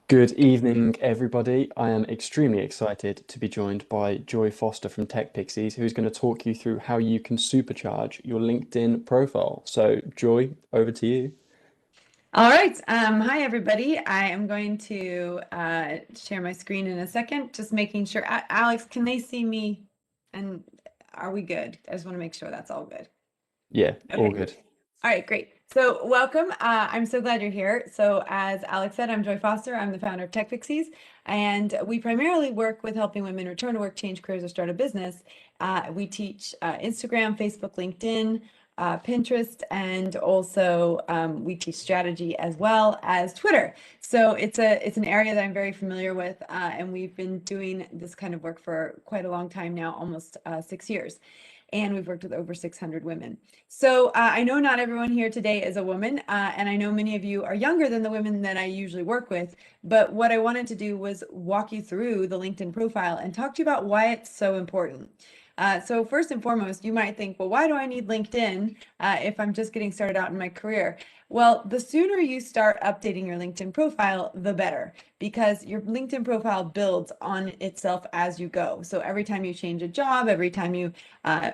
Good evening, everybody. I am extremely excited to be joined by Joy Foster from TechPixies, who's going to talk you through how you can supercharge your LinkedIn profile. So, Joy, over to you. All right. Hi, everybody. I am going to share my screen in a second, just making sure. Alex, can they see me? And are we good? I just want to make sure that's all good. Yeah, all Okay. good. All right, great. So welcome. I'm so glad you're here. So as Alex said, I'm Joy Foster. I'm the founder of TechPixies, and we primarily work with helping women return to work, change careers, or start a business. We teach Instagram, Facebook, LinkedIn, Pinterest, and also we teach strategy as well as Twitter. So it's an area that I'm very familiar with, and we've been doing this kind of work for quite a long time now, almost 6 years. And we've worked with over 600 women. So I know not everyone here today is a woman, and I know many of you are younger than the women that I usually work with. But what I wanted to do was walk you through the LinkedIn profile and talk to you about why it's so important. So first and foremost, you might think, well, why do I need LinkedIn if I'm just getting started out in my career? Well, the sooner you start updating your LinkedIn profile, the better, because your LinkedIn profile builds on itself as you go. So every time you change a job, every time you uh,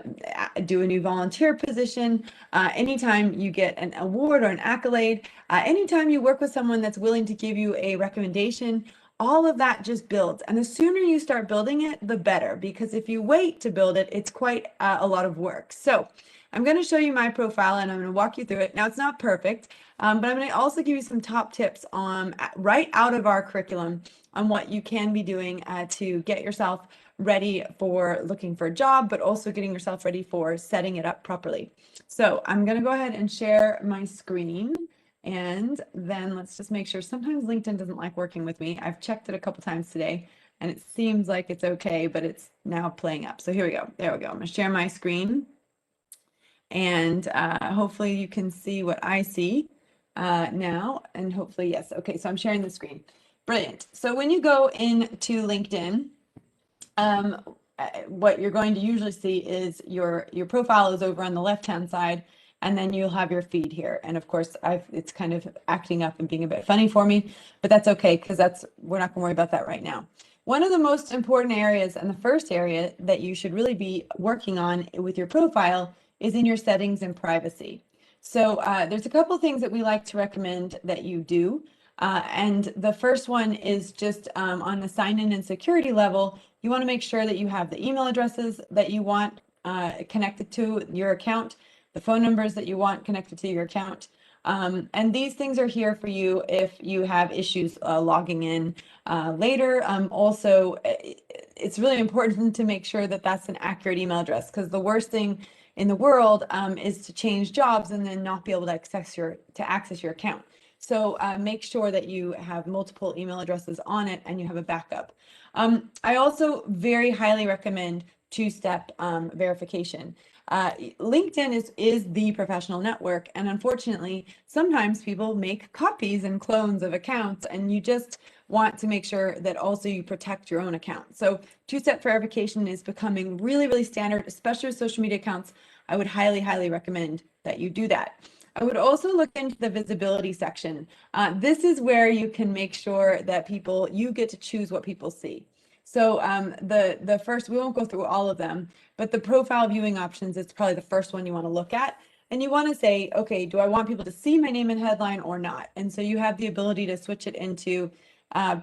do a new volunteer position, anytime you get an award or an accolade, anytime you work with someone that's willing to give you a recommendation, all of that just builds. And the sooner you start building it, the better, because if you wait to build it, it's quite a lot of work. So I'm going to show you my profile and I'm going to walk you through it. Now, it's not perfect, but I'm going to also give you some top tips on right out of our curriculum on what you can be doing to get yourself ready for looking for a job, but also getting yourself ready for setting it up properly. So I'm going to go ahead and share my screen. And then let's just make sure. Sometimes LinkedIn doesn't like working with me. I've checked it a couple times today and it seems like it's okay, but it's now playing up. So here we go. There we go. I'm going to share my screen and hopefully you can see what I see now. And hopefully, yes. Okay, so I'm sharing the screen. Brilliant. So when you go into LinkedIn, what you're going to usually see is your profile is over on the left-hand side, and then you'll have your feed here. And of course, it's kind of acting up and being a bit funny for me, but that's okay because we're not going to worry about that right now. One of the most important areas and the first area that you should really be working on with your profile is in your settings and privacy. So there's a couple of things that we like to recommend that you do. And the first one is just on the sign-in and security level, you want to make sure that you have the email addresses that you want connected to your account, the phone numbers that you want connected to your account. And these things are here for you if you have issues logging in later. Also, it's really important to make sure that that's an accurate email address, because the worst thing in the world is to change jobs and then not be able to access your account. So make sure that you have multiple email addresses on it and you have a backup. I also very highly recommend two-step verification. LinkedIn is the professional network, and unfortunately, sometimes people make copies and clones of accounts, and you just want to make sure that also you protect your own account. So two-step verification is becoming really, really standard, especially with social media accounts. I would highly, highly recommend that you do that. I would also look into the visibility section. This is where you can make sure that you get to choose what people see. So the first, we won't go through all of them, but the profile viewing options is probably the first one you want to look at. And you want to say, okay, do I want people to see my name and headline or not? And so you have the ability to switch it into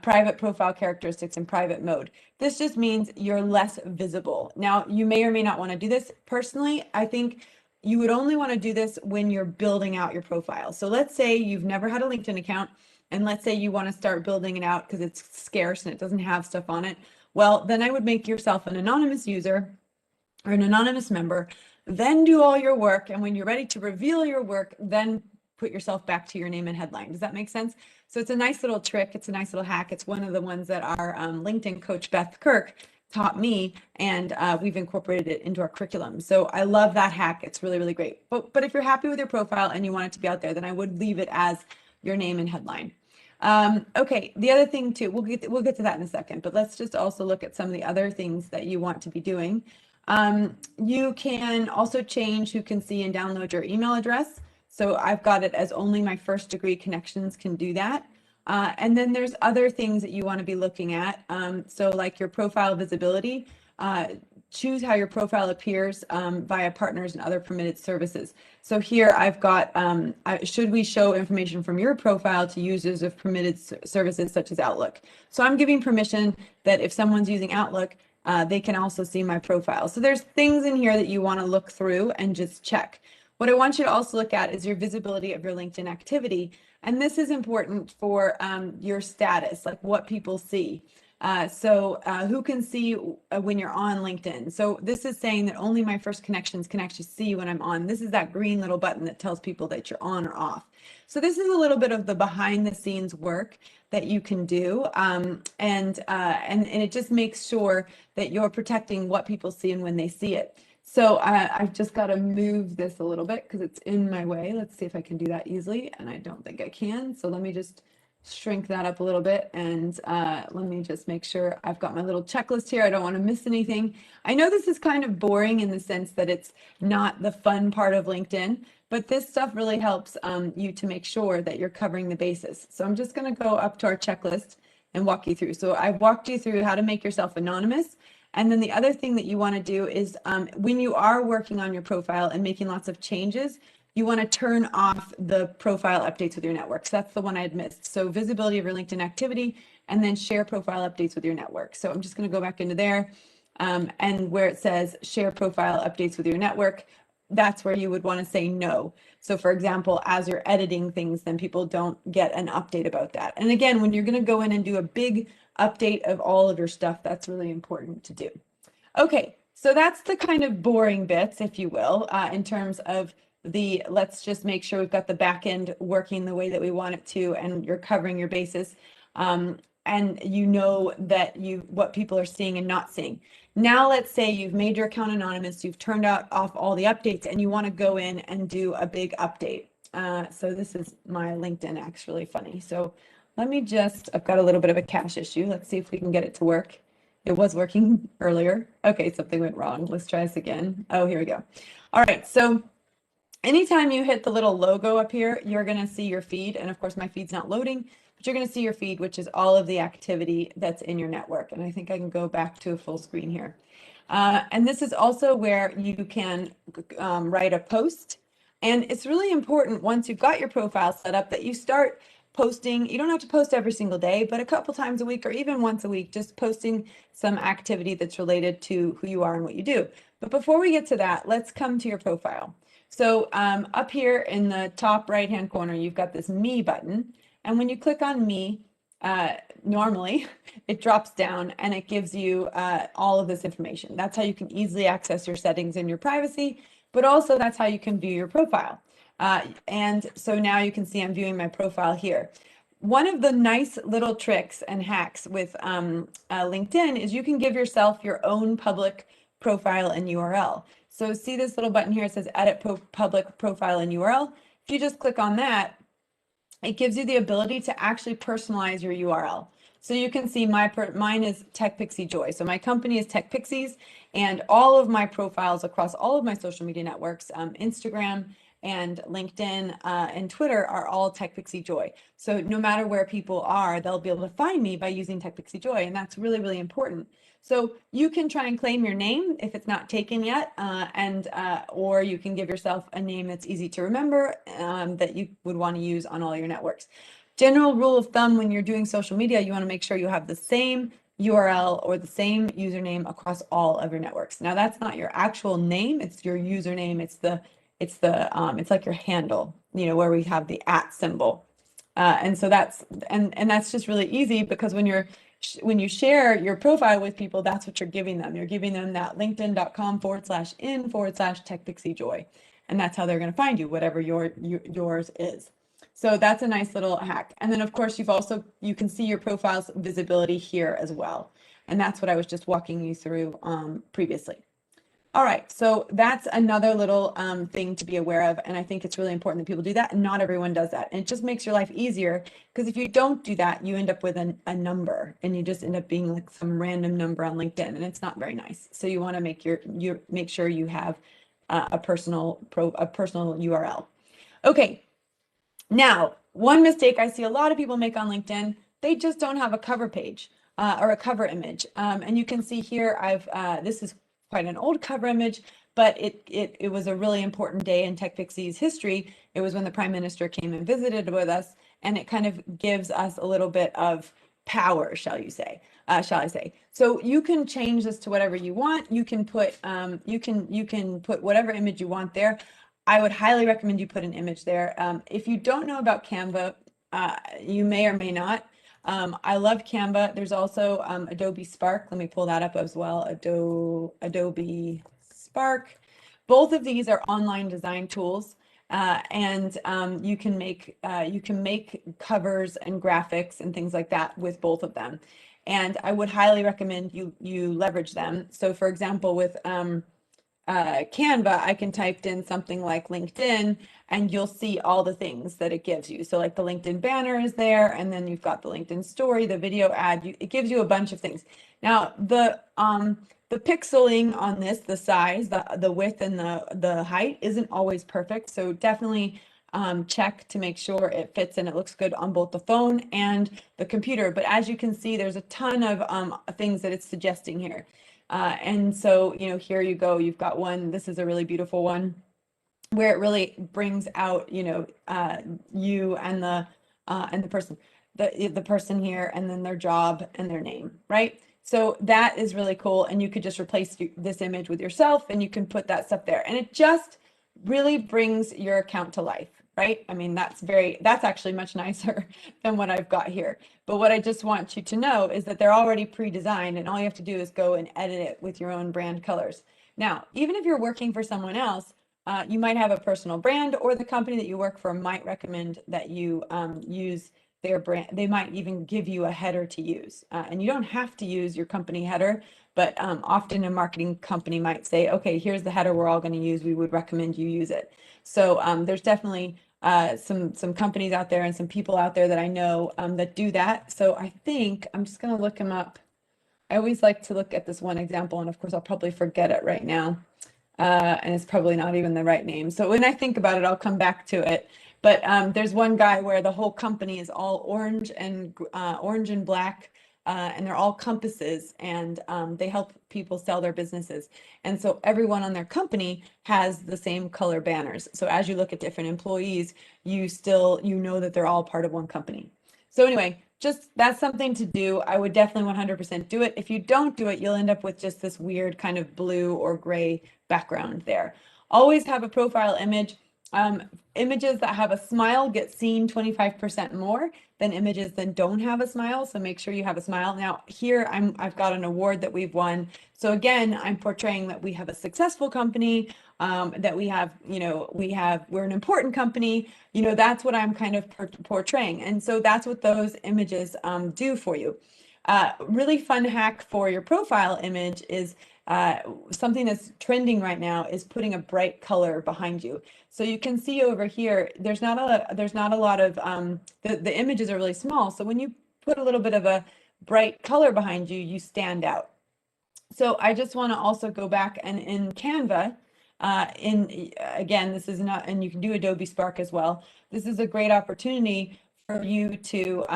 private profile characteristics in private mode. This just means you're less visible. Now, you may or may not want to do this. Personally, I think you would only want to do this when you're building out your profile. So let's say you've never had a LinkedIn account, and let's say you want to start building it out because it's scarce and it doesn't have stuff on it. Well, then I would make yourself an anonymous user or an anonymous member, then do all your work. And when you're ready to reveal your work, then put yourself back to your name and headline. Does that make sense? So it's a nice little trick. It's a nice little hack. It's one of the ones that our LinkedIn coach, Beth Kirk, taught me, and we've incorporated it into our curriculum. So I love that hack. It's really, really great. But if you're happy with your profile and you want it to be out there, then I would leave it as your name and headline. Okay, the other thing too, we'll get to that in a second, but let's just also look at some of the other things that you want to be doing. You can also change who can see and download your email address. So I've got it as only my first degree connections can do that. And then there's other things that you want to be looking at. So like your profile visibility, choose how your profile appears via partners and other permitted services. So here I've got, should we show information from your profile to users of permitted services such as Outlook? So I'm giving permission that if someone's using Outlook, they can also see my profile. So there's things in here that you want to look through and just check. What I want you to also look at is your visibility of your LinkedIn activity. And this is important for your status, like what people see. So who can see when you're on LinkedIn? So this is saying that only my first connections can actually see when I'm on. This is that green little button that tells people that you're on or off. So this is a little bit of the behind the scenes work that you can do. And it just makes sure that you're protecting what people see and when they see it. So I've just got to move this a little bit because it's in my way. Let's see if I can do that easily. And I don't think I can. So let me just shrink that up a little bit. And let me just make sure I've got my little checklist here. I don't want to miss anything. I know this is kind of boring in the sense that it's not the fun part of LinkedIn, but this stuff really helps you to make sure that you're covering the bases. So I'm just going to go up to our checklist and walk you through. So I've walked you through how to make yourself anonymous. And then the other thing that you want to do is when you are working on your profile and making lots of changes, you want to turn off the profile updates with your network. So that's the one I had missed. So visibility of your LinkedIn activity and then share profile updates with your network. So I'm just going to go back into there and where it says share profile updates with your network, that's where you would want to say no. So for example, as you're editing things, then people don't get an update about that. And again, when you're going to go in and do a big update of all of your stuff, that's really important to do. Okay, so that's the kind of boring bits, if you will, in terms of the, let's just make sure we've got the back end working the way that we want it to, and you're covering your bases. And you know that what people are seeing and not seeing. Now, let's say you've made your account anonymous, you've turned off all the updates, and you want to go in and do a big update. So this is my LinkedIn, actually funny. So let me just, I've got a little bit of a cache issue. Let's see if we can get it to work. It was working earlier. Okay, something went wrong. Let's try this again. Oh, here we go. All right, so anytime you hit the little logo up here, you're going to see your feed. And of course, my feed's not loading, but you're going to see your feed, which is all of the activity that's in your network. And I think I can go back to a full screen here. And this is also where you can write a post. And it's really important once you've got your profile set up that you start posting. You don't have to post every single day, but a couple times a week or even once a week, just posting some activity that's related to who you are and what you do. But before we get to that, let's come to your profile. So up here in the top right-hand corner, you've got this Me button. And when you click on Me, normally it drops down and it gives you all of this information. That's how you can easily access your settings and your privacy, but also that's how you can view your profile. And so now you can see I'm viewing my profile here. One of the nice little tricks and hacks with LinkedIn is you can give yourself your own public profile and URL. So see this little button here, it says edit public profile and URL. If you just click on that, it gives you the ability to actually personalize your URL. So you can see mine is TechPixie Joy. So my company is TechPixies, and all of my profiles across all of my social media networks, Instagram and LinkedIn and Twitter, are all TechPixie Joy. So no matter where people are, they'll be able to find me by using TechPixie Joy, and that's really, really important. So you can try and claim your name if it's not taken yet, or you can give yourself a name that's easy to remember that you would want to use on all your networks. General rule of thumb when you're doing social media, you want to make sure you have the same URL or the same username across all of your networks. Now that's not your actual name, it's your username, it's like your handle, where we have the @ symbol. And so that's just really easy because when you share your profile with people, that's what you're giving them. You're giving them that linkedin.com/in/TechPixieJoy. And that's how they're going to find you, whatever yours is. So that's a nice little hack. And then of course you can see your profile's visibility here as well. And that's what I was just walking you through previously. All right, so that's another little thing to be aware of, and I think it's really important that people do that, and not everyone does that. And it just makes your life easier, because if you don't do that, you end up with a number, and you just end up being like some random number on LinkedIn, and it's not very nice. So you want to make sure you have a personal URL. Okay, Now, one mistake I see a lot of people make on LinkedIn, they just don't have a cover page or a cover image. And you can see here, this is quite an old cover image, but it was a really important day in TechPixies history. It was when the Prime Minister came and visited with us, and it kind of gives us a little bit of power, shall I say. So you can change this to whatever you want. You can put you can put whatever image you want there. I would highly recommend you put an image there. If you don't know about Canva, you may or may not. I love Canva. There's also Adobe Spark. Let me pull that up as well. Adobe Spark. Both of these are online design tools. And you can make covers and graphics and things like that with both of them. And I would highly recommend you leverage them. So for example, with Canva, I can type in something like LinkedIn, and you'll see all the things that it gives you. So like the LinkedIn banner is there, and then you've got the LinkedIn story, the video ad, it gives you a bunch of things. Now, the pixeling on this, the size, the width and the height isn't always perfect. So definitely check to make sure it fits and it looks good on both the phone and the computer. But as you can see, there's a ton of things that it's suggesting here. And so, here you go. You've got one. This is a really beautiful one where it really brings out, you and the person, the person here, and then their job and their name, right? So that is really cool. And you could just replace this image with yourself, and you can put that stuff there. And it just really brings your account to life, right? I mean, that's actually much nicer than what I've got here. But what I just want you to know is that they're already pre-designed, and all you have to do is go and edit it with your own brand colors. Now, even if you're working for someone else, you might have a personal brand, or the company that you work for might recommend that you use their brand. They might even give you a header to use. And you don't have to use your company header, but often a marketing company might say, okay, here's the header we're all going to use. We would recommend you use it. So there's definitely some companies out there and some people out there that I know that do that. So I think I'm just going to look them up. I always like to look at this one example, and of course I'll probably forget it right now. And it's probably not even the right name. So when I think about it, I'll come back to it. But there's one guy where the whole company is all orange and black, and they're all compasses, and they help people sell their businesses. And so everyone on their company has the same color banners. So as you look at different employees, you know that they're all part of one company. So anyway, just that's something to do. I would definitely 100% do it. If you don't do it, you'll end up with just this weird kind of blue or gray background there. Always have a profile image. Images that have a smile get seen 25% more than images that don't have a smile. So make sure you have a smile. Now here I've got an award that we've won. So again, I'm portraying that we have a successful company, that we have, we're an important company. That's what I'm kind of portraying. And so that's what those images do for you. Really fun hack for your profile image is something that's trending right now is putting a bright color behind you. So you can see over here, there's not a lot of the images are really small. So when you put a little bit of a bright color behind you, you stand out. So I just want to also go back and in Canva, again, this is not, and you can do Adobe Spark as well. This is a great opportunity for you to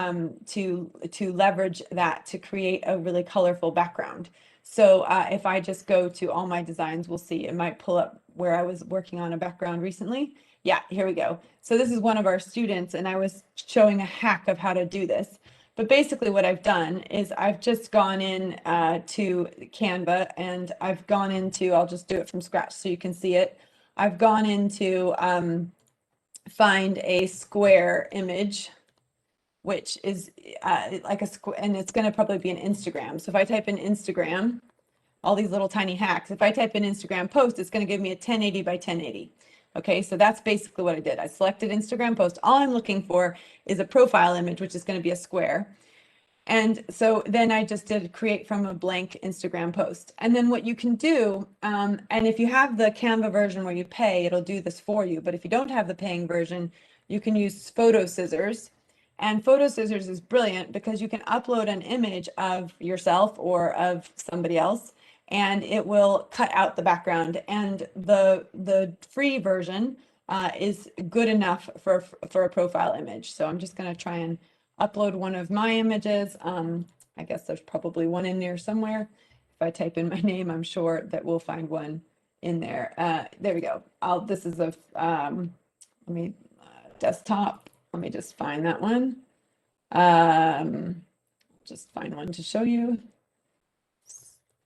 leverage that to create a really colorful background. So if I just go to all my designs, we'll see it might pull up where I was working on a background recently. Yeah, here we go. So this is one of our students, and I was showing a hack of how to do this. But basically what I've done is I've just gone in to Canva, and I've gone into, I'll just do it from scratch so you can see it. I've gone into find a square image, which is like a square, and it's going to probably be an Instagram. So if I type in Instagram, all these little tiny hacks, if I type in Instagram post, it's going to give me a 1080 by 1080. Okay, so that's basically what I did. I selected Instagram post. All I'm looking for is a profile image, which is going to be a square. And so then I just did create from a blank Instagram post. And then what you can do, and if you have the Canva version where you pay, it'll do this for you. But if you don't have the paying version, you can use Photo Scissors. And Photo Scissors is brilliant because you can upload an image of yourself or of somebody else, and it will cut out the background. And the free version is good enough for a profile image. So I'm just going to try and upload one of my images. I guess there's probably one in there somewhere. If I type in my name, I'm sure that we'll find one in there. There we go. This is a let me desktop. Let me just find that one. Just find one to show you.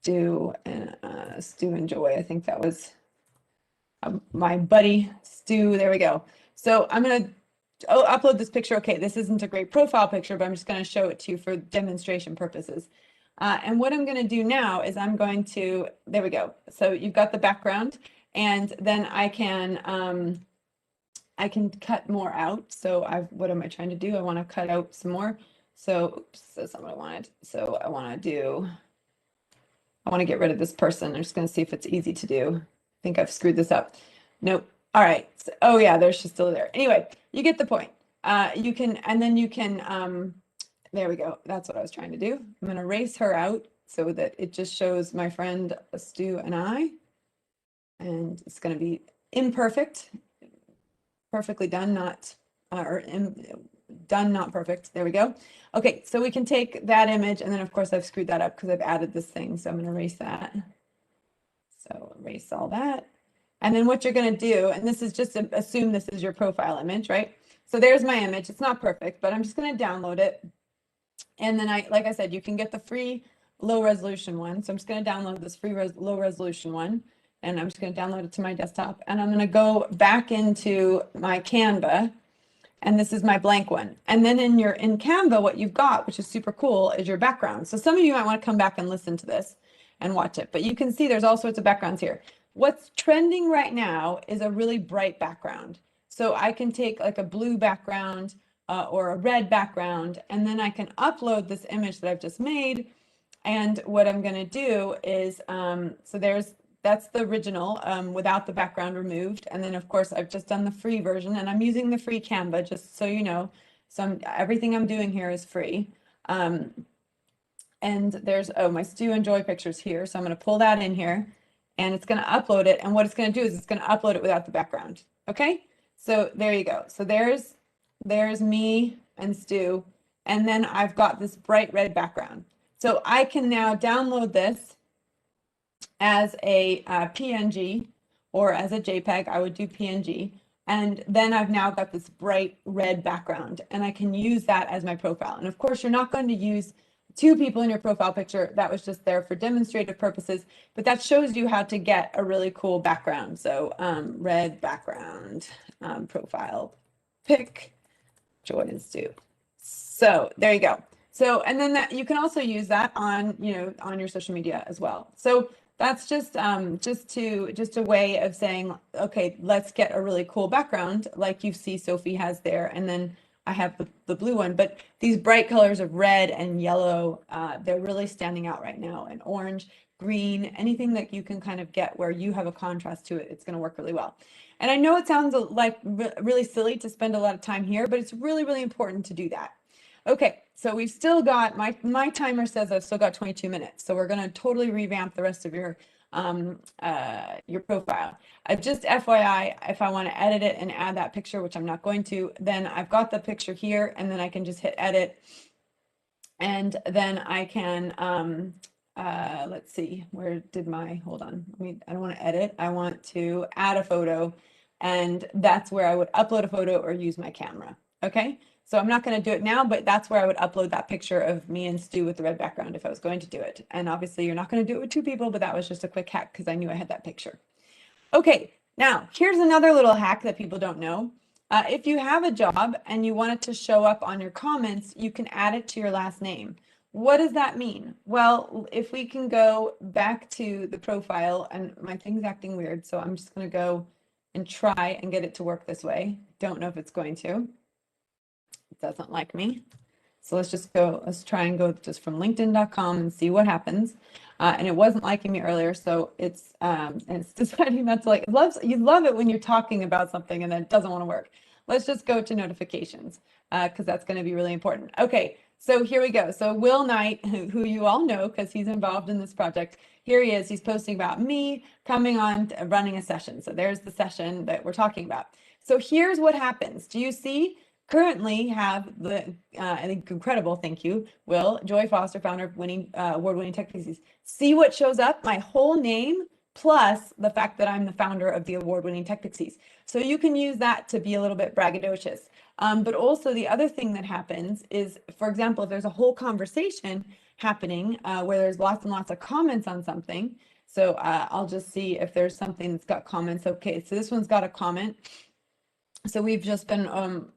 Stu and Joy. I think that was my buddy Stu. There we go. So I'm gonna upload this picture. Okay, this isn't a great profile picture, but I'm just going to show it to you for demonstration purposes. And what I'm going to do now is I'm going to, there we go. So you've got the background, and then I can cut more out. So what am I trying to do? I want to cut out some more. So oops, that's not what I wanted. So I want to get rid of this person. I'm just going to see if it's easy to do. I think I've screwed this up. Nope. All right. So, oh yeah, she's still there. Anyway, you get the point. You can, and then you can, there we go. That's what I was trying to do. I'm going to erase her out so that it just shows my friend Stu and I. And it's going to be imperfect, perfectly done, not, done, not perfect. There we go. Okay, so we can take that image, and then of course I've screwed that up because I've added this thing. So I'm going to erase that. So erase all that. And then what you're going to do, and this is just assume this is your profile image, right? So there's my image. It's not perfect, but I'm just going to download it. And then like I said, you can get the free low resolution one. So I'm just going to download this free low resolution one, and I'm just going to download it to my desktop. And I'm going to go back into my Canva, and this is my blank one. And then in Canva, what you've got, which is super cool, is your background. So some of you might want to come back and listen to this and watch it, but you can see there's all sorts of backgrounds here. What's trending right now is a really bright background. So I can take like a blue background or a red background, and then I can upload this image that I've just made. And what I'm going to do is, that's the original without the background removed. And then of course I've just done the free version, and I'm using the free Canva, just so you know. So everything I'm doing here is free. And there's, my Stu and Joy pictures here. So I'm going to pull that in here, and it's going to upload it. And what it's going to do is it's going to upload it without the background. Okay. So there you go. So there's me and Stu. And then I've got this bright red background. So I can now download this as a PNG or as a JPEG. I would do PNG. And then I've now got this bright red background, and I can use that as my profile. And of course, you're not going to use two people in your profile picture. That was just there for demonstrative purposes, but that shows you how to get a really cool background. So red background, profile pic, Joy and Stu. So there you go. So, and then you can also use that on, on your social media as well. So that's just a way of saying, okay, let's get a really cool background like you see Sophie has there. And then I have the blue one, but these bright colors of red and yellow, they're really standing out right now, and orange, green, anything that you can kind of get where you have a contrast to it, it's going to work really well. And I know it sounds like really silly to spend a lot of time here, but it's really, really important to do that. Okay, so we've still got, my timer says I've still got 22 minutes. So we're going to totally revamp the rest of your profile. Just FYI, if I want to edit it and add that picture, which I'm not going to, then I've got the picture here, and then I can just hit edit. And then I can, let's see, where did hold on, I don't want to edit. I want to add a photo, and that's where I would upload a photo or use my camera. Okay. So I'm not going to do it now, but that's where I would upload that picture of me and Stu with the red background if I was going to do it. And obviously you're not going to do it with two people, but that was just a quick hack because I knew I had that picture. Okay, now here's another little hack that people don't know. If you have a job and you want it to show up on your comments, you can add it to your last name. What does that mean? Well, if we can go back to the profile, and my thing's acting weird, so I'm just going to go and try and get it to work this way. Don't know if it's going to. It doesn't like me. So let's try and go just from linkedin.com and see what happens. And it wasn't liking me earlier, so it's deciding not to like. You love it when you're talking about something and then it doesn't want to work. Let's just go to notifications because that's going to be really important. Okay, so here we go. So Will Knight, who you all know because he's involved in this project, here he is. He's posting about me coming on running a session. So there's the session that we're talking about. So here's what happens. Do you see? Currently have the, I think, incredible, thank you, Will, Joy Foster, founder of award-winning TechPixies. See what shows up? My whole name plus the fact that I'm the founder of the award-winning TechPixies. So you can use that to be a little bit braggadocious. But also the other thing that happens is, for example, if there's a whole conversation happening where there's lots and lots of comments on something. So I'll just see if there's something that's got comments. Okay, so this one's got a comment. So we've just been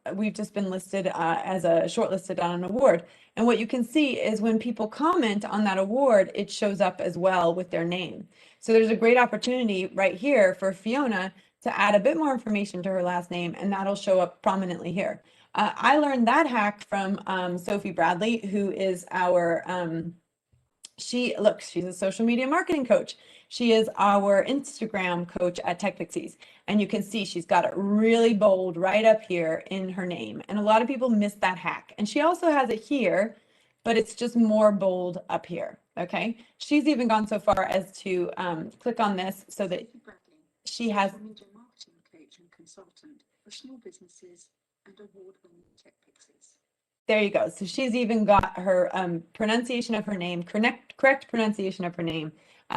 listed as a shortlisted on an award. And what you can see is when people comment on that award, it shows up as well with their name. So there's a great opportunity right here for Fiona to add a bit more information to her last name, and that'll show up prominently here. I learned that hack from Sophie Bradley, who is our she's a social media marketing coach. She is our Instagram coach at TechPixies. And you can see she's got it really bold right up here in her name. And a lot of people miss that hack. And she also has it here, but it's just more bold up here. Okay. She's even gone so far as to click on this so that she has marketing coach and consultant for small businesses and award-winning TechPixies. There you go. So she's even got her pronunciation of her name, correct pronunciation of her name,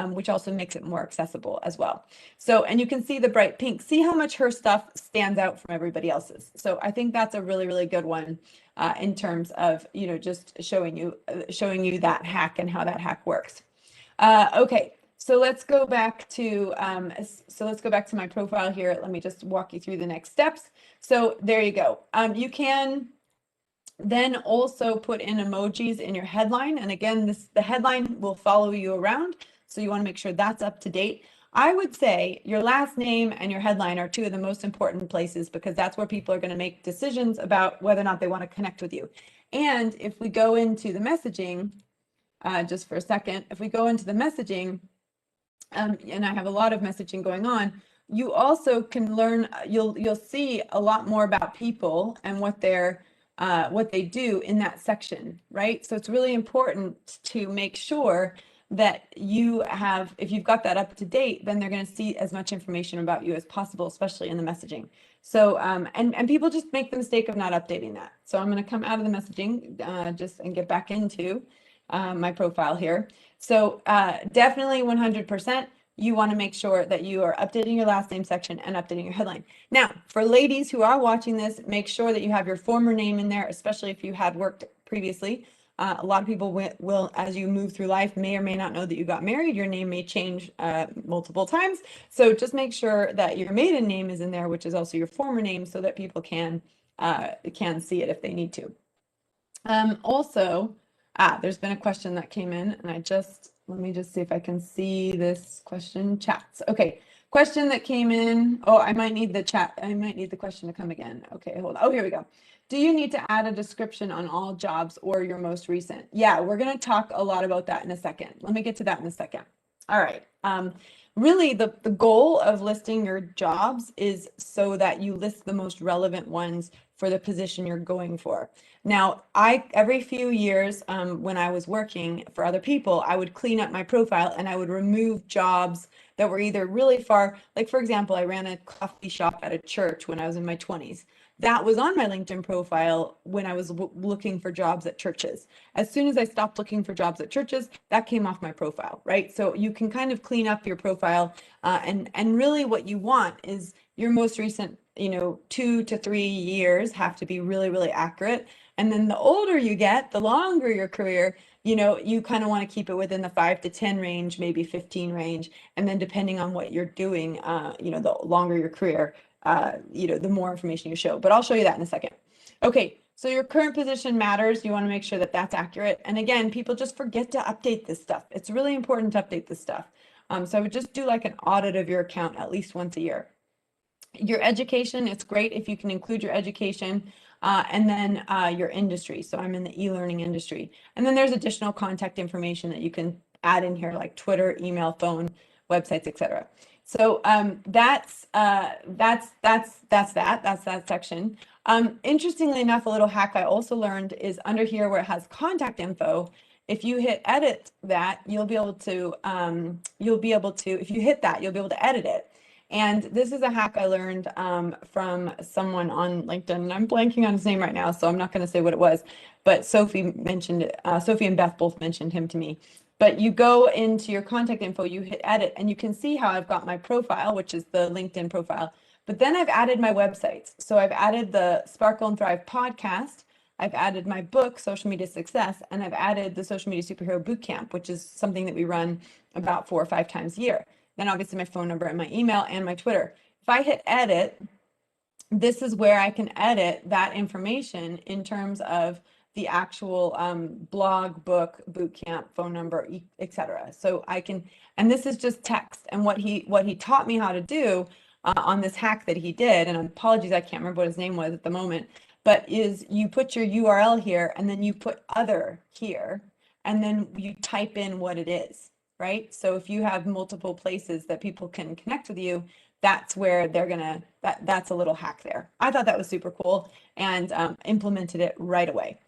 which also makes it more accessible as well. So, and you can see the bright pink. See how much her stuff stands out from everybody else's. So I think that's a really, really good one in terms of, you know, just showing you that hack and how that hack works. Okay. So let's go back to my profile here. Let me just walk you through the next steps. So there you go. You can then also put in emojis in your headline. And again, the headline will follow you around. So you want to make sure that's up to date. I would say your last name and your headline are two of the most important places because that's where people are going to make decisions about whether or not they want to connect with you. And if we go into the messaging, just for a second, if we go into the messaging, and I have a lot of messaging going on, you also can learn, you'll see a lot more about people and what they do in that section, right? So it's really important to make sure that you have, if you've got that up to date, then they're going to see as much information about you as possible, especially in the messaging. So, and people just make the mistake of not updating that. So I'm going to come out of the messaging and get back into my profile here. So definitely 100%. You want to make sure that you are updating your last name section and updating your headline. Now, for ladies who are watching this, make sure that you have your former name in there, especially if you had worked previously. A lot of people will, as you move through life, may or may not know that you got married. Your name may change multiple times. So just make sure that your maiden name is in there, which is also your former name, so that people can see it if they need to. Also, there's been a question that came in, and let me just see if I can see this question chats. Okay, question that came in. Oh, I might need the chat. I might need the question to come again. Okay, hold on. Oh, here we go. Do you need to add a description on all jobs or your most recent? Yeah, we're going to talk a lot about that in a second. Let me get to that in a second. All right. Really, the goal of listing your jobs is so that you list the most relevant ones for the position you're going for. Now, every few years when I was working for other people, I would clean up my profile and I would remove jobs that were either really far, like for example, I ran a coffee shop at a church when I was in my 20s. That was on my LinkedIn profile when I was looking for jobs at churches. As soon as I stopped looking for jobs at churches, that came off my profile, right? So you can kind of clean up your profile and really what you want is your most recent, 2 to 3 years have to be really, really accurate. And then the older you get, the longer your career, you kind of want to keep it within the 5 to 10 range, maybe 15 range. And then depending on what you're doing, the longer your career, the more information you show. But I'll show you that in a second. Okay, so your current position matters. You want to make sure that that's accurate. And again, people just forget to update this stuff. It's really important to update this stuff. So I would just do like an audit of your account at least once a year. Your education, it's great if you can include your education and then your industry. So I'm in the e-learning industry. And then there's additional contact information that you can add in here like Twitter, email, phone, websites, etc. So that's that section. Interestingly enough, a little hack I also learned is under here where it has contact info. If you hit edit that, you'll be able to, if you hit that, you'll be able to edit it. And this is a hack I learned from someone on LinkedIn, and I'm blanking on his name right now, so I'm not going to say what it was, but Sophie mentioned it. Sophie and Beth both mentioned him to me. But you go into your contact info, you hit edit, and you can see how I've got my profile, which is the LinkedIn profile. But then I've added my websites. So I've added the Sparkle and Thrive podcast. I've added my book, Social Media Success, and I've added the Social Media Superhero Bootcamp, which is something that we run about 4 or 5 times a year. Then obviously my phone number and my email and my Twitter. If I hit edit, this is where I can edit that information in terms of the actual blog, book, bootcamp, phone number, etc. So I can, and this is just text. And what he taught me how to do on this hack that he did, and apologies, I can't remember what his name was at the moment, but is you put your URL here and then you put other here, and then you type in what it is, right? So if you have multiple places that people can connect with you, that's where they're gonna, that's a little hack there. I thought that was super cool and implemented it right away.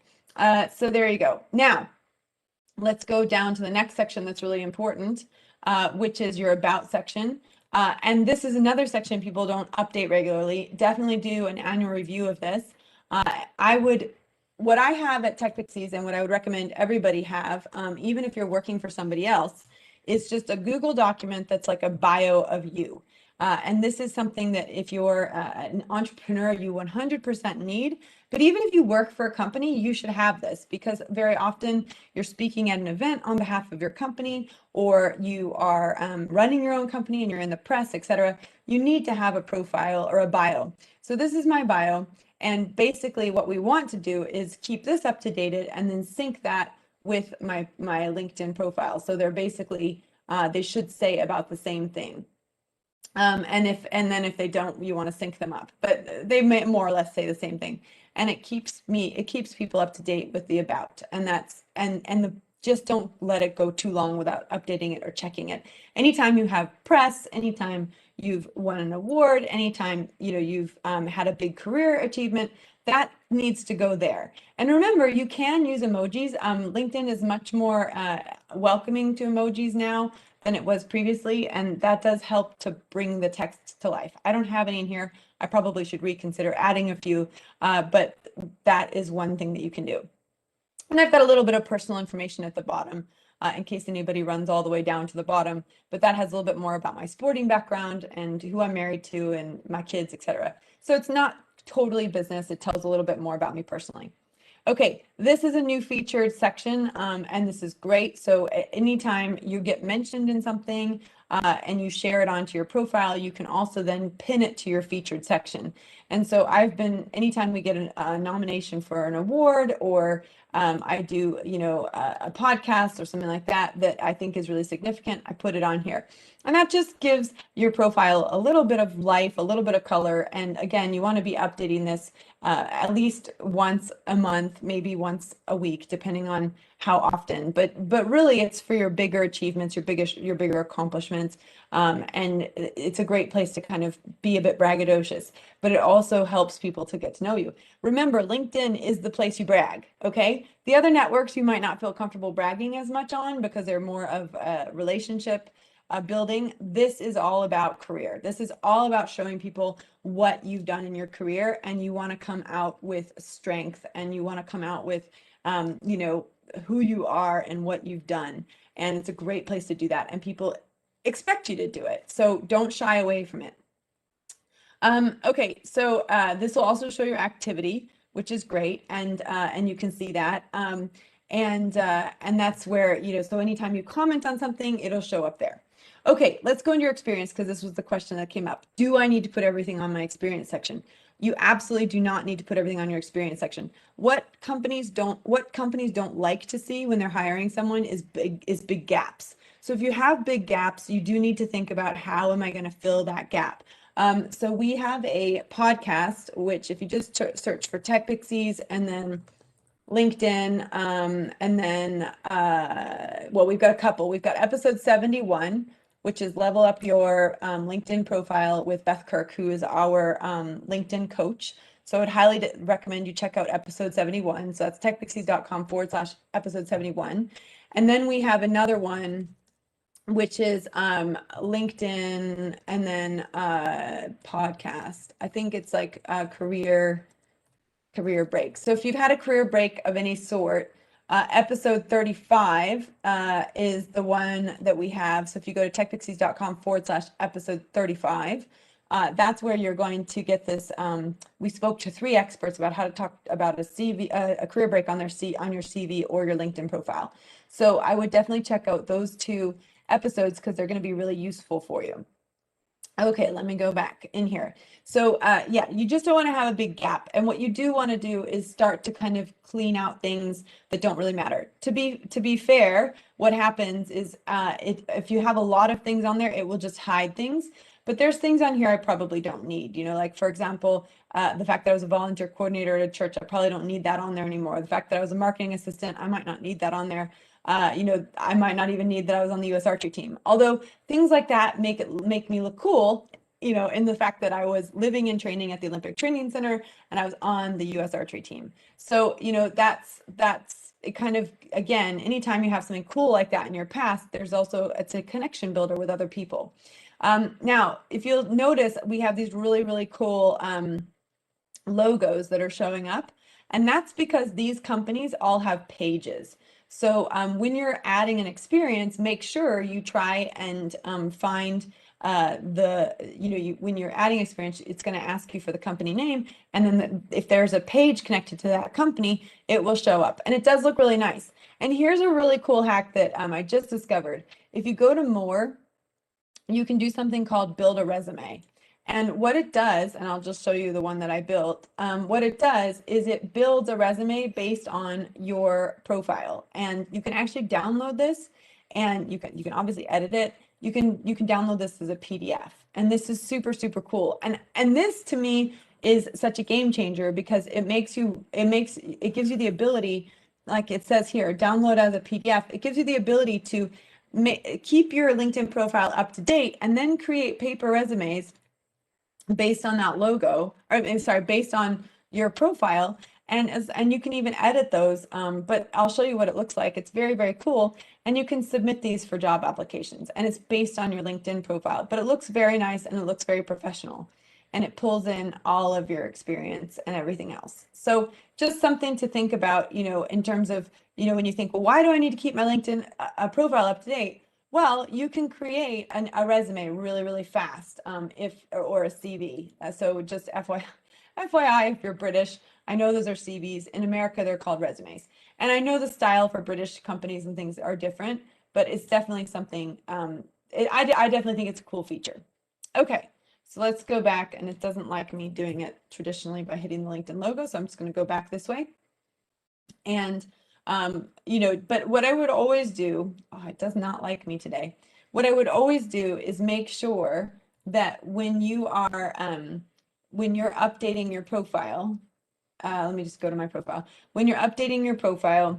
So there you go. Now, let's go down to the next section that's really important, which is your about section. And this is another section people don't update regularly. Definitely do an annual review of this. What I have at TechPixies and what I would recommend everybody have, even if you're working for somebody else, is just a Google document that's like a bio of you. And this is something that if you're an entrepreneur, you 100% need. But even if you work for a company, you should have this, because very often you're speaking at an event on behalf of your company, or you are running your own company and you're in the press, etc. You need to have a profile or a bio. So this is my bio. And basically what we want to do is keep this up to date and then sync that with my LinkedIn profile. So they're basically, they should say about the same thing. And then if they don't, you want to sync them up, but they may more or less say the same thing. And it keeps people up to date with the about, and that's, just don't let it go too long without updating it or checking it. Anytime you have press, anytime you've won an award, anytime, you've had a big career achievement, that needs to go there. And remember, you can use emojis. LinkedIn is much more welcoming to emojis now than it was previously, and that does help to bring the text to life. I don't have any in here. I probably should reconsider adding a few, but that is one thing that you can do. And I've got a little bit of personal information at the bottom in case anybody runs all the way down to the bottom, but that has a little bit more about my sporting background and who I'm married to and my kids, etc. So it's not totally business. It tells a little bit more about me personally. Okay, this is a new featured section, and this is great. So anytime you get mentioned in something and you share it onto your profile, you can also then pin it to your featured section. And so anytime we get a nomination for an award, or I do, a podcast or something like that, that I think is really significant, I put it on here. And that just gives your profile a little bit of life, a little bit of color. And again, you want to be updating this at least once a month, maybe once a week, depending on how often. But really, it's for your bigger achievements, your bigger accomplishments, and it's a great place to kind of be a bit braggadocious. But it also helps people to get to know you. Remember, LinkedIn is the place you brag. Okay, the other networks you might not feel comfortable bragging as much on because they're more of a relationship building. This is all about career. This is all about showing people what you've done in your career, and you want to come out with strength, and you want to come out with, who you are and what you've done. And it's a great place to do that. And people expect you to do it. So don't shy away from it. Okay, so this will also show your activity, which is great. And you can see that. And that's where, so anytime you comment on something, it'll show up there. Okay, let's go into your experience, because this was the question that came up. Do I need to put everything on my experience section? You absolutely do not need to put everything on your experience section. What companies don't like to see when they're hiring someone is big gaps. So if you have big gaps, you do need to think about, how am I going to fill that gap? So we have a podcast, which if you just search for TechPixies and then LinkedIn, and then, well, we've got a couple. We've got episode 71, which is Level Up Your LinkedIn Profile with Beth Kirk, who is our LinkedIn coach. So I would highly recommend you check out episode 71. So that's techpixies.com/episode 71. And then we have another one, which is LinkedIn, and then podcast. I think it's like a career break. So if you've had a career break of any sort, episode 35 is the one that we have. So if you go to techpixies.com/episode 35, that's where you're going to get this. We spoke to 3 experts about how to talk about a CV, a career break on on your CV or your LinkedIn profile. So I would definitely check out those 2 episodes because they're going to be really useful for you. Okay, let me go back in here. So yeah, you just don't want to have a big gap. And what you do want to do is start to kind of clean out things that don't really matter. To be fair, what happens is if you have a lot of things on there, it will just hide things. But there's things on here I probably don't need. You know, like for example, the fact that I was a volunteer coordinator at a church, I probably don't need that on there anymore. The fact that I was a marketing assistant, I might not need that on there. You know, I might not even need that I was on the U.S. archery team. Although things like that make me look cool, you know, in the fact that I was living and training at the Olympic Training Center and I was on the U.S. archery team. So, you know, that's it kind of, again, anytime you have something cool like that in your past, it's a connection builder with other people. Now, if you'll notice, we have these really, really cool logos that are showing up. And that's because these companies all have pages. So when you're adding an experience, make sure you try and find when you're adding experience, it's going to ask you for the company name. And then if there's a page connected to that company, it will show up. And it does look really nice. And here's a really cool hack that I just discovered. If you go to more, you can do something called build a resume. And what it does, and I'll just show you the one that I built, what it does is it builds a resume based on your profile. And you can actually download this, and you can obviously edit it. You can download this as a PDF. And this is super, super cool. And this to me is such a game changer because it gives you the ability, like it says here, download as a PDF. It gives you the ability to keep your LinkedIn profile up to date and then create paper resumes based on that logo, or I'm sorry, based on your profile. And you can even edit those, but I'll show you what it looks like. It's very, very cool. And you can submit these for job applications, and it's based on your LinkedIn profile, but it looks very nice and it looks very professional. And it pulls in all of your experience and everything else. So just something to think about, you know, in terms of, you know, when you think, well, why do I need to keep my LinkedIn profile up to date? Well, you can create a resume really, really fast, or a CV. So just FYI, if you're British, I know those are CVs. In America, they're called resumes. And I know the style for British companies and things are different, but it's definitely something, I definitely think it's a cool feature. Okay, so let's go back, and it doesn't like me doing it traditionally by hitting the LinkedIn logo, so I'm just going to go back this way. And you know, but what I would always do, oh, it does not like me today. What I would always do is make sure that when you're updating your profile, let me just go to my profile. When you're updating your profile,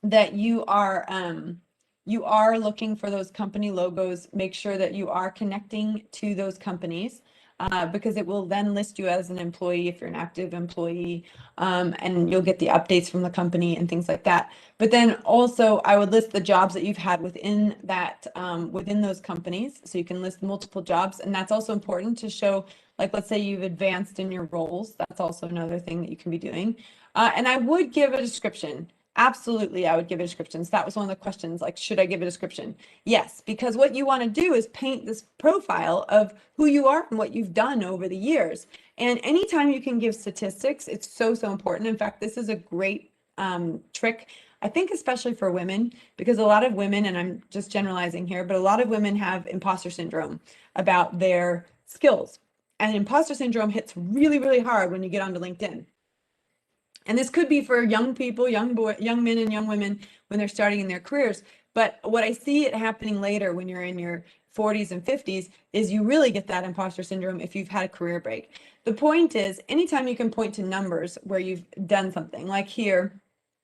that you are looking for those company logos. Make sure that you are connecting to those companies. Because it will then list you as an employee if you're an active employee, and you'll get the updates from the company and things like that. But then also I would list the jobs that you've had within that, within those companies. So you can list multiple jobs, and that's also important to show, like, let's say you've advanced in your roles. That's also another thing that you can be doing. And I would give a description. Absolutely, I would give a description. So that was one of the questions, like, should I give a description? Yes, because what you want to do is paint this profile of who you are and what you've done over the years. And anytime you can give statistics, it's so, so important. In fact, this is a great trick, I think, especially for women, because a lot of women, and I'm just generalizing here, but a lot of women have imposter syndrome about their skills. And imposter syndrome hits really, really hard when you get onto LinkedIn. And this could be for young people, young men and young women when they're starting in their careers. But what I see it happening later when you're in your 40s and 50s is you really get that imposter syndrome if you've had a career break. The point is, anytime you can point to numbers where you've done something, like here,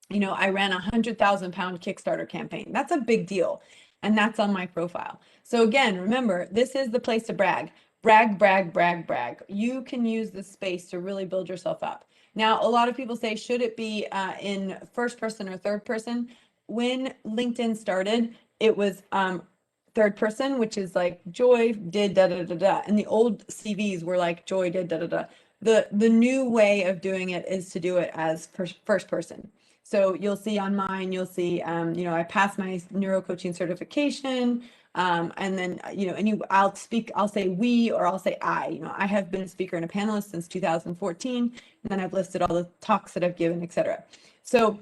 you know, I ran a 100,000-pound Kickstarter campaign. That's a big deal. And that's on my profile. So again, remember, this is the place to brag. Brag, brag, brag, brag. You can use this space to really build yourself up. Now, a lot of people say, should it be in first person or third person? When LinkedIn started, it was third person, which is like Joy did da da da da, and the old CVs were like Joy did da da da. The new way of doing it is to do it as first person. So you'll see on mine, you'll see, you know, I passed my neuro coaching certification. And then, you know, I'll say we, or I'll say I. You know, I have been a speaker and a panelist since 2014, and then I've listed all the talks that I've given, etc. So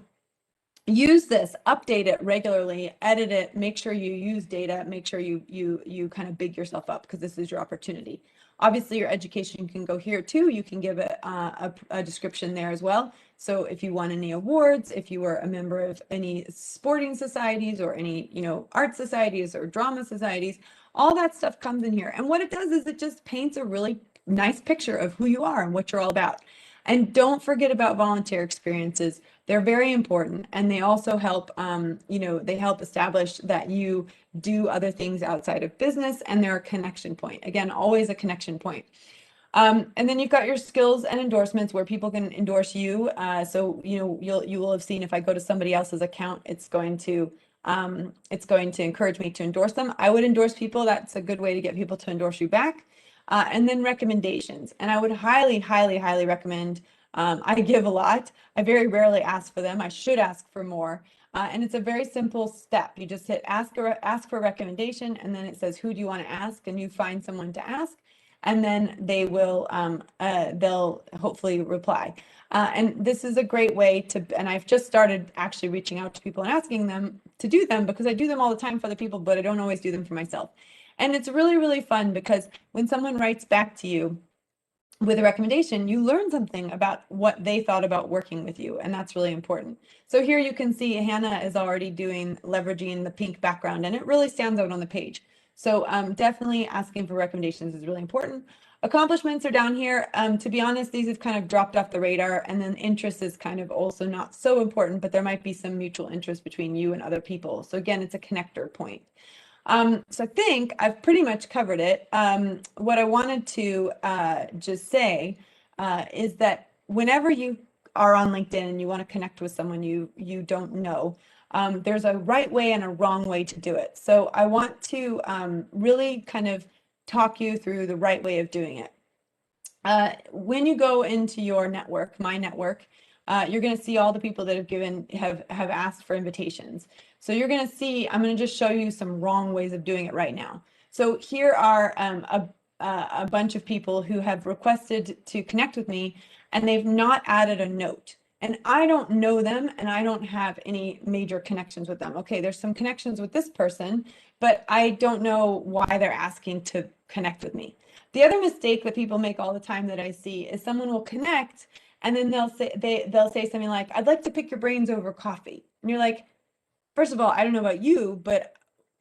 use this, update it regularly, edit it, make sure you use data, make sure you kind of big yourself up, because this is your opportunity. Obviously, your education can go here too. You can give it a description there as well. So if you won any awards, if you were a member of any sporting societies or any, you know, art societies or drama societies, all that stuff comes in here. And what it does is it just paints a really nice picture of who you are and what you're all about. And don't forget about volunteer experiences. They're very important, and they also help, you know, they help establish that you do other things outside of business, and they're a connection point. Again, always a connection point. And then you've got your skills and endorsements where people can endorse you. So, you know, you will have seen if I go to somebody else's account, it's going to encourage me to endorse them. I would endorse people. That's a good way to get people to endorse you back. And then recommendations. And I would highly, highly, highly recommend. I give a lot. I very rarely ask for them. I should ask for more. And it's a very simple step. You just hit ask for a recommendation, and then it says, who do you want to ask? And you find someone to ask, and then they will, they'll hopefully reply. And this is a great way to, and I've just started actually reaching out to people and asking them to do them, because I do them all the time for other people, but I don't always do them for myself. And it's really, really fun, because when someone writes back to you with a recommendation, you learn something about what they thought about working with you, and that's really important. So here you can see Hannah is already leveraging the pink background, and it really stands out on the page. So definitely asking for recommendations is really important. Accomplishments are down here. To be honest, these have kind of dropped off the radar, and then interest is kind of also not so important, but there might be some mutual interest between you and other people. So again, it's a connector point. So I think I've pretty much covered it. What I wanted to just say is that whenever you are on LinkedIn and you want to connect with someone you don't know, there's a right way and a wrong way to do it. So I want to really kind of talk you through the right way of doing it. When you go into your network, my network, you're going to see all the people that have asked for invitations. So you're going to see, I'm going to just show you some wrong ways of doing it right now. So here are a bunch of people who have requested to connect with me, and they've not added a note. And I don't know them, and I don't have any major connections with them. Okay, there's some connections with this person, but I don't know why they're asking to connect with me. The other mistake that people make all the time that I see is someone will connect, and then they'll say something like, I'd like to pick your brains over coffee. And you're like, first of all, I don't know about you, but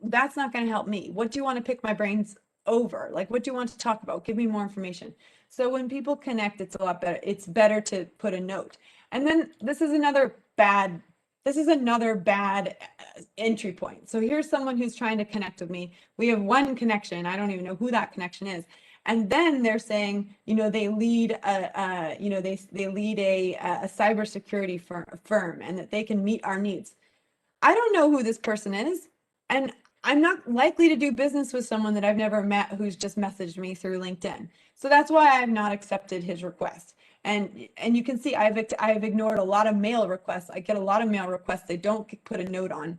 that's not going to help me. What do you want to pick my brains over? Like, what do you want to talk about? Give me more information. So when people connect, it's a lot better. It's better to put a note. And then this is another bad entry point. So here's someone who's trying to connect with me. We have one connection. I don't even know who that connection is. And then they're saying, you know, they lead a cybersecurity firm, and that they can meet our needs. I don't know who this person is, and I'm not likely to do business with someone that I've never met who's just messaged me through LinkedIn. So that's why I've not accepted his request. And you can see I've ignored a lot of mail requests. I get a lot of mail requests they don't put a note on,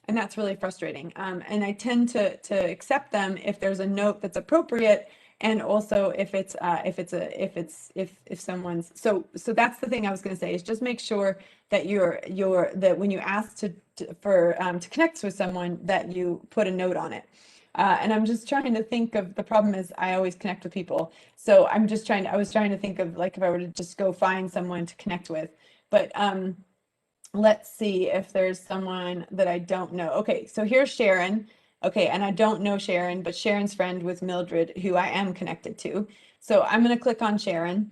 and that's really frustrating. And I tend to accept them if there's a note that's appropriate, and also if someone's, so that's the thing I was going to say, is just make sure that that when you ask to connect with someone, that you put a note on it. And I'm just trying to think of, the problem is I always connect with people. So I was trying to think of, like, if I were to just go find someone to connect with, but let's see if there's someone that I don't know. Okay, so here's Sharon. Okay, and I don't know Sharon, but Sharon's friend was Mildred, who I am connected to. So I'm going to click on Sharon.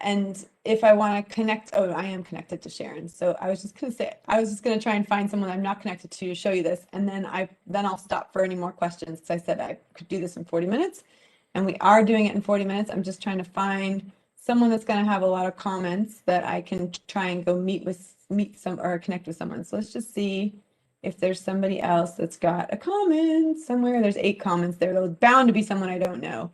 And if I want to connect, oh, I am connected to Sharon. So I was just going to try and find someone I'm not connected to show you this. And then I'll stop for any more questions. So I said I could do this in 40 minutes, and we are doing it in 40 minutes. I'm just trying to find someone that's going to have a lot of comments that I can try and go meet some or connect with someone. So let's just see if there's somebody else that's got a comment somewhere. There's 8 comments there. There's bound to be someone I don't know.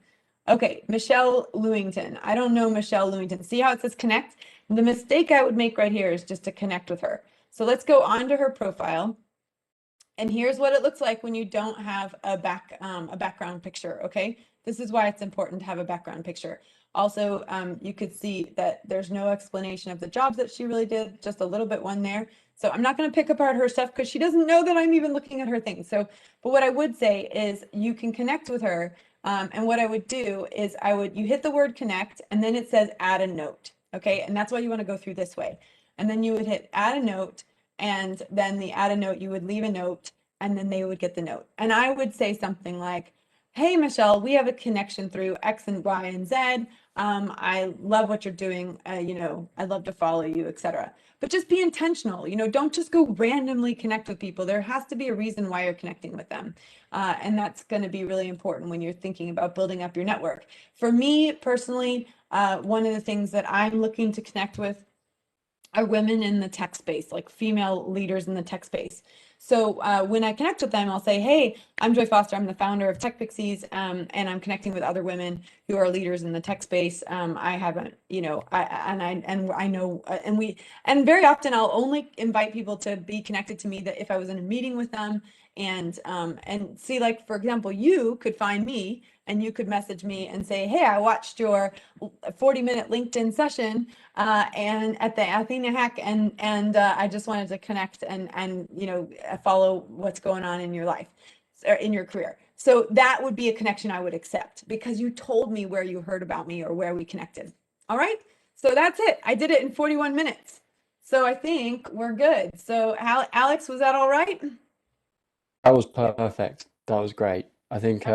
Okay, Michelle Lewington. I don't know Michelle Lewington. See how it says connect? The mistake I would make right here is just to connect with her. So let's go onto her profile. And here's what it looks like when you don't have a background picture, okay? This is why it's important to have a background picture. Also, you could see that there's no explanation of the jobs that she really did, just a little bit one there. So I'm not going to pick apart her stuff because she doesn't know that I'm even looking at her things. So, but what I would say is you can connect with her. And what I would do is you hit the word connect and then it says add a note, okay? And that's why you want to go through this way. And then you would hit add a note, and then the add a note, you would leave a note, and then they would get the note. And I would say something like, hey, Michelle, we have a connection through X and Y and Z. I love what you're doing. I'd love to follow you, etc. But just be intentional. Don't just go randomly connect with people. There has to be a reason why you're connecting with them. And that's going to be really important when you're thinking about building up your network. For me personally, one of the things that I'm looking to connect with are women in the tech space, like female leaders in the tech space. So when I connect with them, I'll say, hey, I'm Joy Foster. I'm the founder of TechPixies, and I'm connecting with other women who are leaders in the tech space. I haven't, I know, and very often I'll only invite people to be connected to me that if I was in a meeting with them, and see, like, for example, you could find me and you could message me and say, hey, I watched your 40-minute LinkedIn session and at the Athena Hack, and I just wanted to connect and follow what's going on in your life or in your career. So that would be a connection I would accept because you told me where you heard about me or where we connected. All right, so that's it. I did it in 41 minutes. So I think we're good. So Alex, was that all right? That was perfect. That was great. I think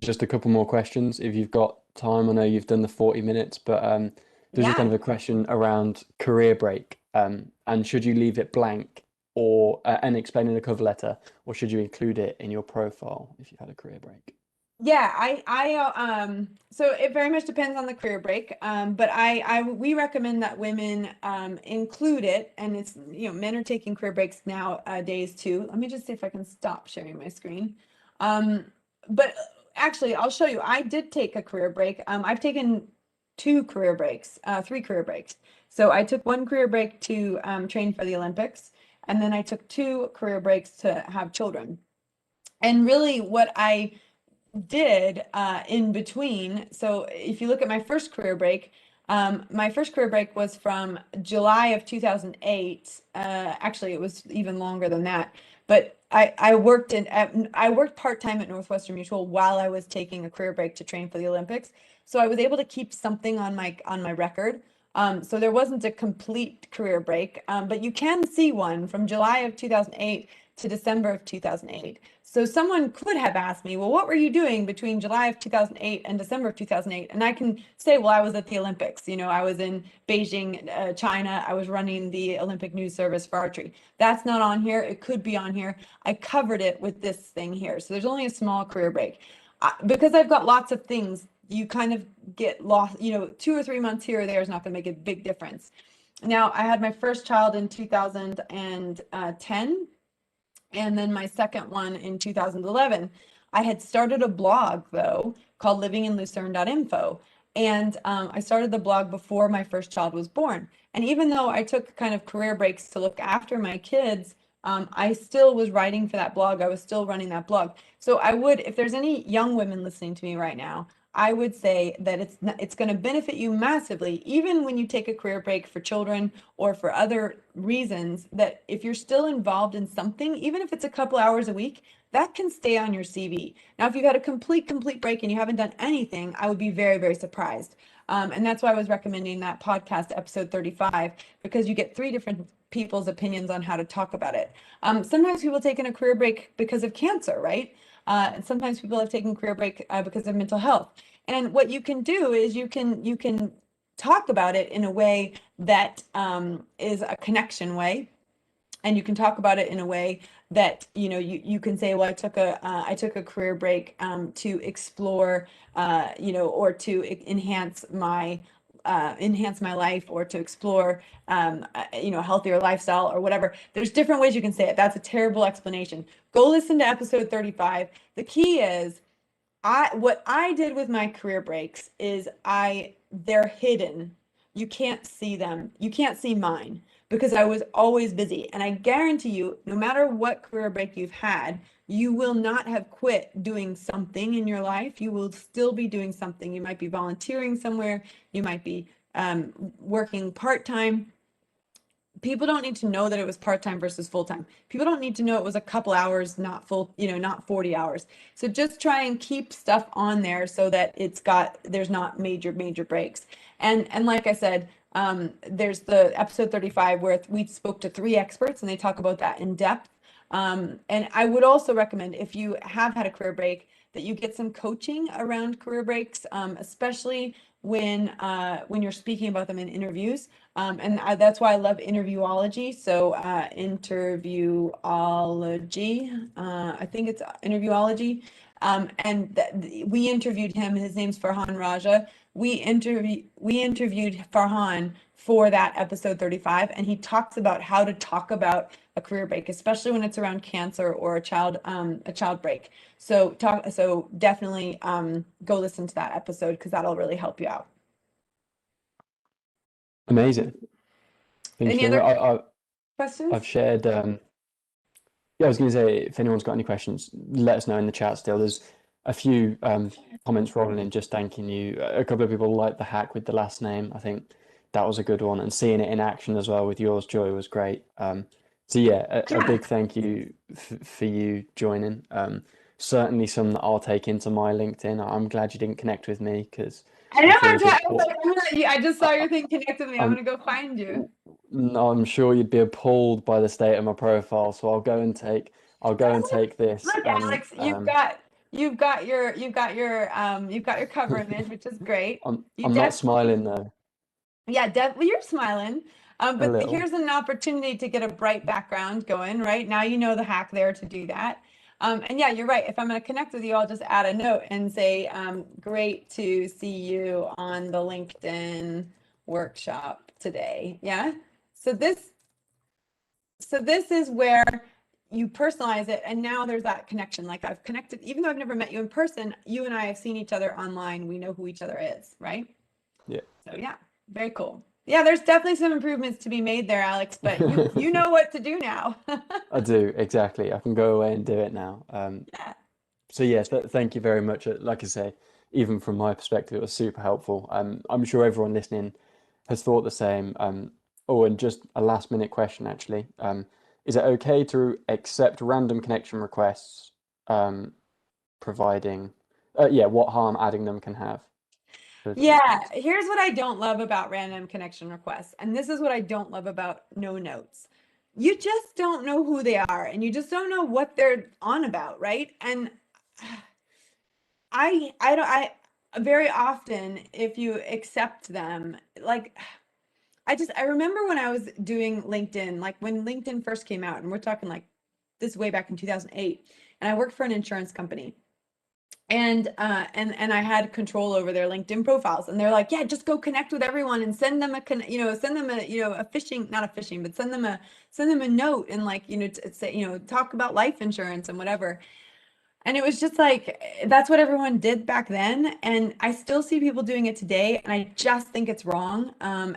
just a couple more questions if you've got time. I know you've done the 40 minutes, but there's just kind Yeah. of a question around career break. And should you leave it blank or and explain in a cover letter, or should you include it in your profile if you've had a career break? Yeah, so it very much depends on the career break. But we recommend that women include it, and it's, men are taking career breaks nowadays too. Let me just see if I can stop sharing my screen. But actually, I'll show you. I did take a career break. I've taken 3 career breaks. So I took 1 career break to train for the Olympics, and then I took 2 career breaks to have children. And really, what I did in between. So if you look at my first career break was from July of 2008. Actually, it was even longer than that. But I worked part-time at Northwestern Mutual while I was taking a career break to train for the Olympics. So I was able to keep something on my record. So there wasn't a complete career break, but you can see one from July of 2008 to December of 2008. So someone could have asked me, well, what were you doing between July of 2008 and December of 2008? And I can say, well, I was at the Olympics. I was in Beijing, China. I was running the Olympic News Service for archery. That's not on here. It could be on here. I covered it with this thing here. So there's only a small career break. Because I've got lots of things, you kind of get lost, 2 or 3 months here or there is not going to make a big difference. Now, I had my first child in 2010, and then my second one in 2011. I had started a blog, though, called livinginlucerne.info. And I started the blog before my first child was born. And even though I took kind of career breaks to look after my kids, I still was writing for that blog. I was still running that blog. So I would, if there's any young women listening to me right now, I would say that it's going to benefit you massively, even when you take a career break for children or for other reasons, that if you're still involved in something, even if it's a couple hours a week, that can stay on your CV. Now, if you've had a complete break and you haven't done anything, I would be very, very surprised. And that's why I was recommending that podcast, episode 35, because you get 3 different people's opinions on how to talk about it. Sometimes people take a career break because of cancer, right? And sometimes people have taken career break because of mental health. And what you can do is you can talk about it in a way that is a connection way. And you can talk about it in a way that, you can say, well, I took a career break to explore, or to enhance my enhance my life or to explore, a healthier lifestyle or whatever. There's different ways you can say it. That's a terrible explanation. Go listen to episode 35. The key is what I did with my career breaks is they're hidden. You can't see them. You can't see mine because I was always busy. And I guarantee you, no matter what career break you've had, you will not have quit doing something in your life. You will still be doing something. You might be volunteering somewhere. You might be working part-time. People don't need to know that it was part-time versus full-time. People don't need to know it was a couple hours, not full, not 40 hours. So just try and keep stuff on there so that there's not major breaks. And like I said, there's the episode 35 where we spoke to 3 experts and they talk about that in depth. And I would also recommend, if you have had a career break, that you get some coaching around career breaks, especially when you're speaking about them in interviews. And that's why I love interviewology. So interviewology, I think it's interviewology. And we interviewed him. His name's Farhan Raja. We interviewed Farhan for that episode 35, and he talks about how to talk about a career break, especially when it's around cancer or a child break. So definitely go listen to that episode because that'll really help you out. Amazing. Thank Any you very other much. questions? I've shared, yeah, I was going to say, if anyone's got any questions, let us know in the chat still. There's a few comments rolling in just thanking you. A couple of people liked the hack with the last name. I think that was a good one. And seeing it in action as well with yours, Joy, was great. So yeah, a big thank you for you joining. Certainly some that I'll take into my LinkedIn. I'm glad you didn't connect with me because I I'm know. sure I just saw your thing connect with me. I'm I'm, gonna go find you. I'm sure you'd be appalled by the state of my profile. So I'll go and take this Look, and Alex, you've got your cover image, which is great. You I'm not definitely, smiling though, yeah, definitely you're smiling. a But little. here's an opportunity to get a bright background going, right? Now you know the hack there to do that. And yeah, you're right. If I'm going to connect with you, I'll just add a note and say, great to see you on the LinkedIn workshop today. Yeah. So this is where you personalize it, and now there's that connection. Like I've connected, even though I've never met you in person, you and I have seen each other online. We know who each other is, right? Yeah. So yeah, very cool. Yeah, there's definitely some improvements to be made there, Alex, but you know what to do now. I do, exactly. I can go away and do it now. Yeah. So yeah, thank you very much. Like I say, even from my perspective, it was super helpful. I'm sure everyone listening has thought the same. Oh, and just a last minute question actually. Is it okay to accept random connection requests, providing, yeah, what harm adding them can have for the Yeah, listeners? here's what I don't love about random connection requests. And this is what I don't love about no notes. You just don't know who they are and you just don't know what they're on about, right? And I don't I very often if you accept them, like I remember when I was doing LinkedIn, like when LinkedIn first came out, and we're talking like this way back in 2008, and I worked for an insurance company. And I had control over their LinkedIn profiles, and they're like, yeah, just go connect with everyone and send them send them a phishing, not a phishing, but send them a note and like say talk about life insurance and whatever. And it was just like that's what everyone did back then, and I still see people doing it today, and I just think it's wrong. And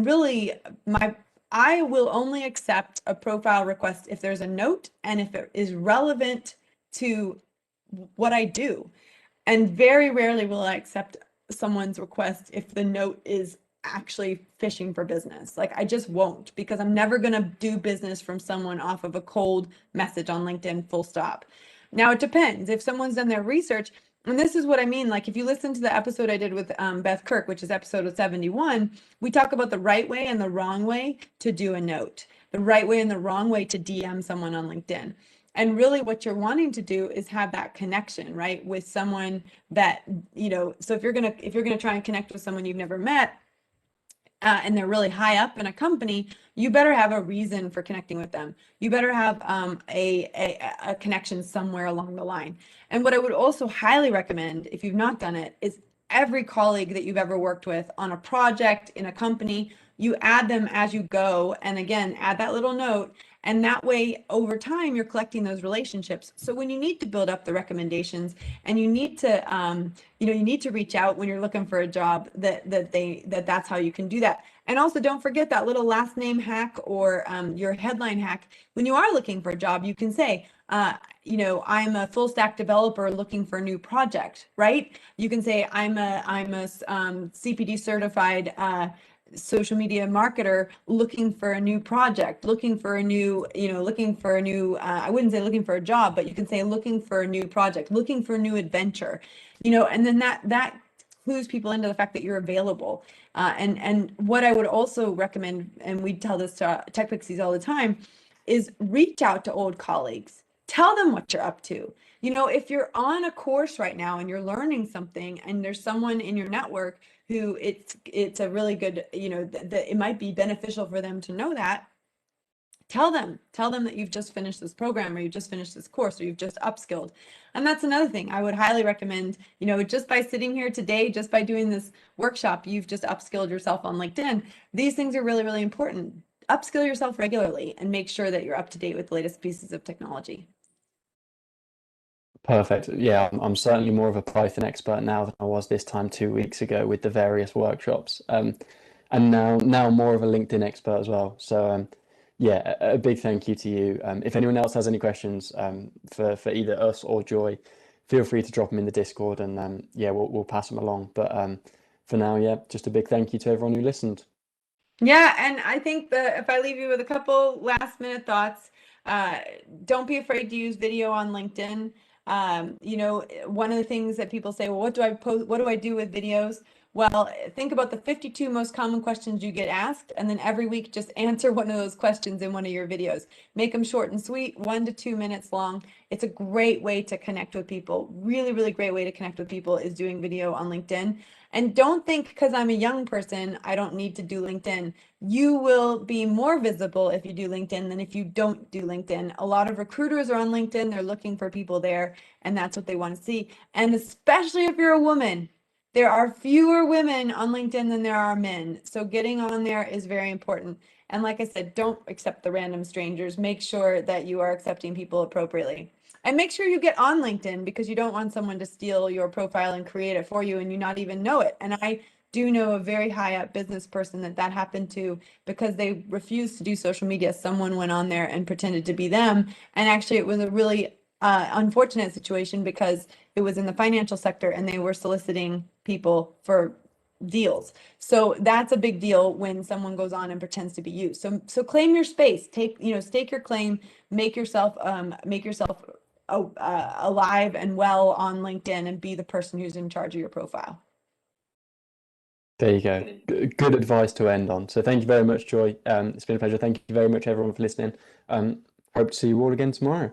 really, my I will only accept a profile request if there's a note and if it is relevant to what I do. And very rarely will I accept someone's request if the note is actually fishing for business. Like I just won't, because I'm never going to do business from someone off of a cold message on LinkedIn, full stop. Now it depends. If someone's done their research, and this is what I mean, like if you listen to the episode I did with Beth Kirk, which is episode 71, we talk about the right way and the wrong way to do a note, the right way and the wrong way to DM someone on LinkedIn. And really what you're wanting to do is have that connection, right, with someone that, so if you're going to try and connect with someone you've never met, and they're really high up in a company, you better have a reason for connecting with them. You better have a connection somewhere along the line. And what I would also highly recommend, if you've not done it, is every colleague that you've ever worked with on a project, in a company. You add them as you go. And again, add that little note. And that way, over time, you're collecting those relationships. So when you need to build up the recommendations and you need to, you need to reach out when you're looking for a job, that's how you can do that. And also, don't forget that little last name hack or your headline hack. When you are looking for a job, you can say, I'm a full stack developer looking for a new project, right? You can say I'm a CPD certified social media marketer looking for a new project, looking for a new, I wouldn't say looking for a job, but you can say looking for a new project, looking for a new adventure, and then that clues people into the fact that you're available. And what I would also recommend, and we tell this to TechPixies all the time, is reach out to old colleagues. Tell them what you're up to. If you're on a course right now and you're learning something and there's someone in your network who it's a really good, that it might be beneficial for them to know that, tell them that you've just finished this program or you've just finished this course or you've just upskilled. And that's another thing I would highly recommend. Just by sitting here today, just by doing this workshop, you've just upskilled yourself on LinkedIn. These things are really, really important. Upskill yourself regularly and make sure that you're up to date with the latest pieces of technology. Perfect. Yeah, I'm certainly more of a Python expert now than I was this time 2 weeks ago with the various workshops. And now more of a LinkedIn expert as well. So yeah, a big thank you to you. If anyone else has any questions for either us or Joy, feel free to drop them in the Discord, and yeah, we'll pass them along. But for now, yeah, just a big thank you to everyone who listened. Yeah, and I think that if I leave you with a couple last minute thoughts, uh, don't be afraid to use video on LinkedIn. One of the things that people say, well, what do I post? What do I do with videos? Well, think about the 52 most common questions you get asked, and then every week just answer one of those questions in one of your videos. Make them short and sweet, 1 to 2 minutes long. It's a great way to connect with people. Really, really great way to connect with people is doing video on LinkedIn. And don't think because I'm a young person, I don't need to do LinkedIn. You will be more visible if you do LinkedIn than if you don't do LinkedIn. A lot of recruiters are on LinkedIn. They're looking for people there, and that's what they want to see. And especially if you're a woman, there are fewer women on LinkedIn than there are men. So getting on there is very important. And like I said, don't accept the random strangers. Make sure that you are accepting people appropriately. And make sure you get on LinkedIn because you don't want someone to steal your profile and create it for you and you not even know it. And I do know a very high up business person that happened to because they refused to do social media. Someone went on there and pretended to be them. And actually, it was a really unfortunate situation because it was in the financial sector and they were soliciting people for deals. So that's a big deal when someone goes on and pretends to be you. So claim your space. Stake your claim. Make yourself alive and well on LinkedIn and be the person who's in charge of your profile. There you go. Good advice to end on. So thank you very much, Joy. It's been a pleasure. Thank you very much, everyone, for listening. Hope to see you all again tomorrow.